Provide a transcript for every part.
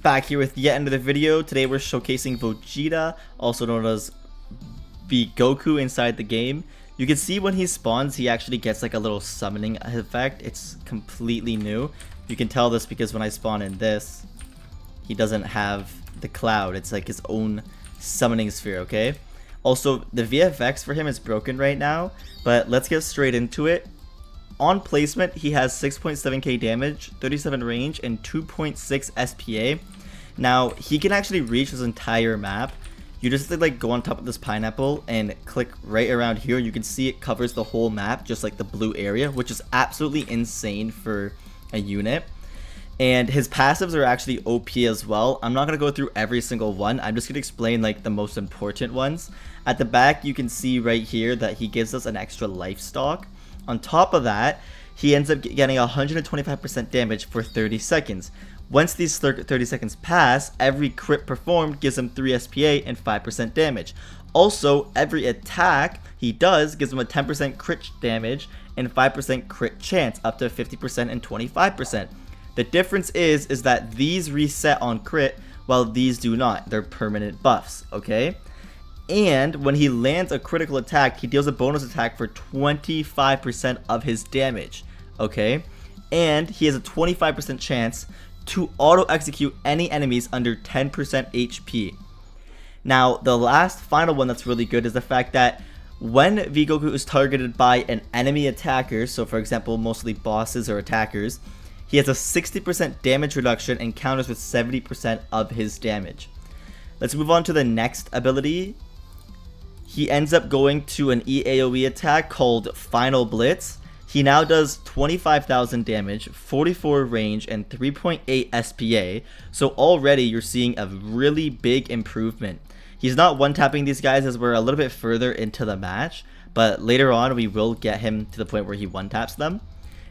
back here with yet another video. Today we're showcasing Vegeta, also known as Goku inside the game. You can see when he spawns, he actually gets like a little summoning effect. It's completely new. You can tell this because when I spawn in this, he doesn't have the cloud. It's like his own summoning sphere, okay? Also, the VFX for him is broken right now, but let's get straight into it. On placement, he has 6.7k damage, 37 range, and 2.6 SPA. Now, he can actually reach his entire map. You just have to like go on top of this pineapple and click right around here. You can see it covers the whole map, just like the blue area, which is absolutely insane for a unit. And his passives are actually OP as well. I'm not going to go through every single one. I'm just going to explain like the most important ones. At the back, you can see right here that he gives us an extra life stock. On top of that, he ends up getting 125% damage for 30 seconds. Once these 30 seconds pass, every crit performed gives him 3 SPA and 5% damage. Also, every attack he does gives him a 10% crit damage and 5% crit chance, up to 50% and 25%. The difference is that these reset on crit while these do not. They're permanent buffs, okay? And when he lands a critical attack, he deals a bonus attack for 25% of his damage, okay? And he has a 25% chance to auto-execute any enemies under 10% HP. Now, the last final one that's really good is the fact that when Vegito is targeted by an enemy attacker, so for example, mostly bosses or attackers, he has a 60% damage reduction and counters with 70% of his damage. Let's move on to the next ability. He ends up going to an EAOE attack called Final Blitz. He now does 25,000 damage, 44 range, and 3.8 SPA. So already you're seeing a really big improvement. He's not one-tapping these guys as we're a little bit further into the match, but later on we will get him to the point where he one-taps them.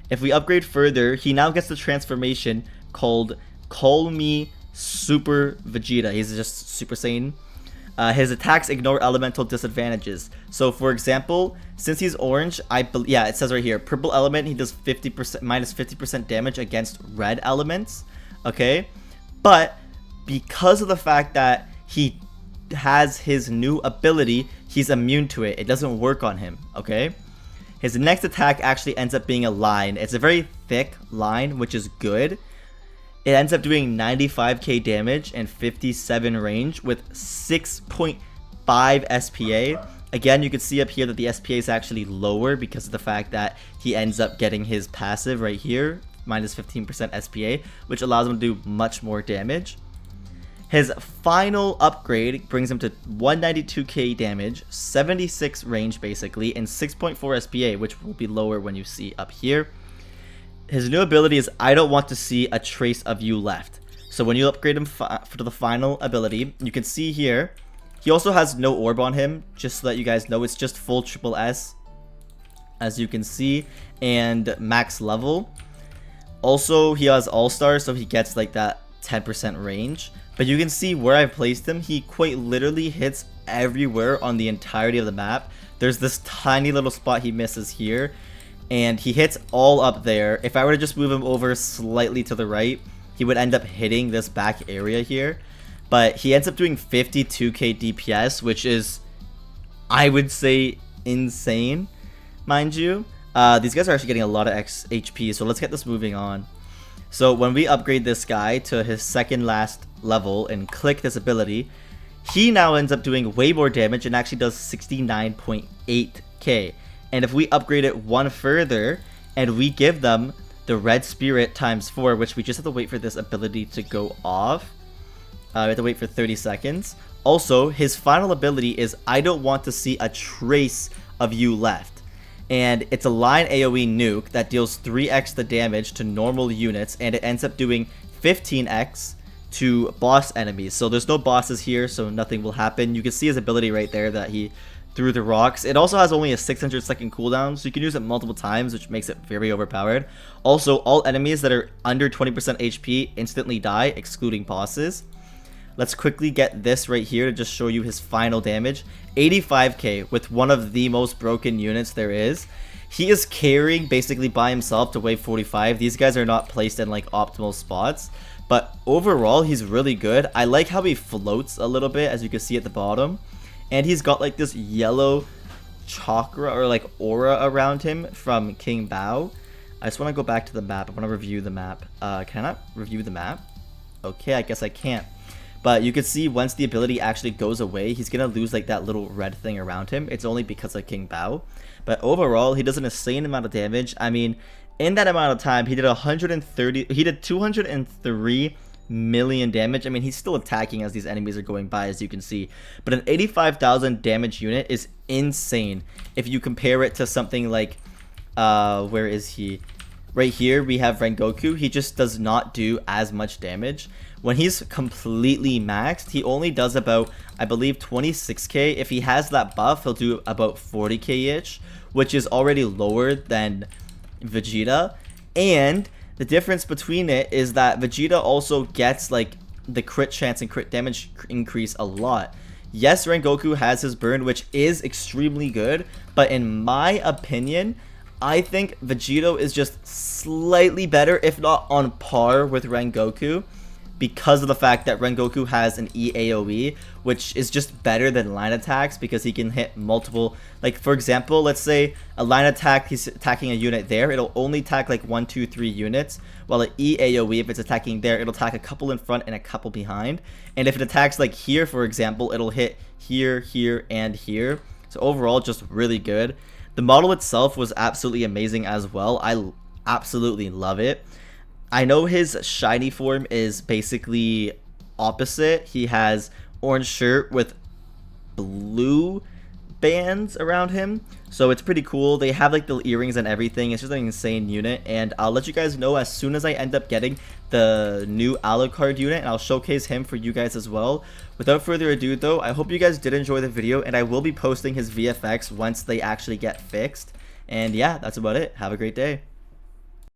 If we upgrade further, he now gets the transformation called Call Me Super Vegeta. He's just Super Saiyan. His attacks ignore elemental disadvantages. So for example, since he's orange, yeah, it says right here, purple element, he does 50% minus 50% damage against red elements, okay? But because of the fact that he has his new ability, he's immune to it. It doesn't work on him, okay? His next attack actually ends up being a line. It's a very thick line, which is good. It ends up doing 95k damage and 57 range with 6.5 SPA. Again, you can see up here that the SPA is actually lower because of the fact that he ends up getting his passive right here, minus 15% SPA, which allows him to do much more damage. His final upgrade brings him to 192k damage, 76 range basically, and 6.4 SPA, which will be lower when you see up here. His new ability is I don't want to see a trace of you left. So when you upgrade him to the final ability, you can see here, he also has no orb on him, just so that you guys know, it's just full triple S, as you can see, and max level. Also, he has all-star, so he gets like that 10% range. But you can see where I placed him, he quite literally hits everywhere on the entirety of the map. There's this tiny little spot he misses here, and he hits all up there. If I were to just move him over slightly to the right, he would end up hitting this back area here. But he ends up doing 52k DPS, which is, I would say, insane, mind you. These guys are actually getting a lot of HP, so let's get this moving on. So when we upgrade this guy to his second last level and click this ability, he now ends up doing way more damage and actually does 69.8k. And if we upgrade it one further and we give them the red spirit times 4, which we just have to wait for this ability to go off. We have to wait for 30 seconds. Also, his final ability is I don't want to see a trace of you left. And it's a line AoE nuke that deals 3x the damage to normal units, and it ends up doing 15x to boss enemies. So there's no bosses here, so nothing will happen. You can see his ability right there that he threw the rocks. It also has only a 600-second cooldown, so you can use it multiple times, which makes it very overpowered. Also, all enemies that are under 20% HP instantly die, excluding bosses. Let's quickly get this right here to just show you his final damage. 85k with one of the most broken units there is. He is carrying basically by himself to wave 45. These guys are not placed in like optimal spots, But overall, he's really good. I like how he floats a little bit, as you can see at the bottom. And he's got like this yellow chakra or like aura around him from King Bao. I just want to go back to the map. I want to review the map. Can I not review the map? Okay, I guess I can't. But you can see once the ability actually goes away, he's going to lose like that little red thing around him. It's only because of King Bao. But overall, he does an insane amount of damage. I mean, in that amount of time, he did 203 million damage. I mean, he's still attacking as these enemies are going by, as you can see. But an 85,000 damage unit is insane. If you compare it to something like, where is he? Right here, we have Rengoku. He just does not do as much damage. When he's completely maxed, he only does about, I believe, 26k. If he has that buff, he'll do about 40k-ish, which is already lower than Vegeta. And the difference between it is that Vegeta also gets like the crit chance and crit damage increase a lot. Yes, Rengoku has his burn, which is extremely good, but in my opinion, I think Vegito is just slightly better, if not on par with Rengoku, because of the fact that Rengoku has an E-AOE, which is just better than line attacks because he can hit multiple, like for example, let's say a line attack, he's attacking a unit there, it'll only attack like 1, 2, 3 units, while an E-AOE, if it's attacking there, it'll attack a couple in front and a couple behind, and if it attacks like here, for example, it'll hit here, here, and here. So overall, just really good. The model itself was absolutely amazing as well. I absolutely love it. I know his shiny form is basically opposite. He has orange shirt with blue bands around him, so it's pretty cool. They have like the earrings and everything. It's just an insane unit, and I'll let you guys know as soon as I end up getting the new Alucard unit, and I'll showcase him for you guys as well. Without further ado though, I hope you guys did enjoy the video, and I will be posting his VFX once they actually get fixed. And yeah, that's about it. Have a great day.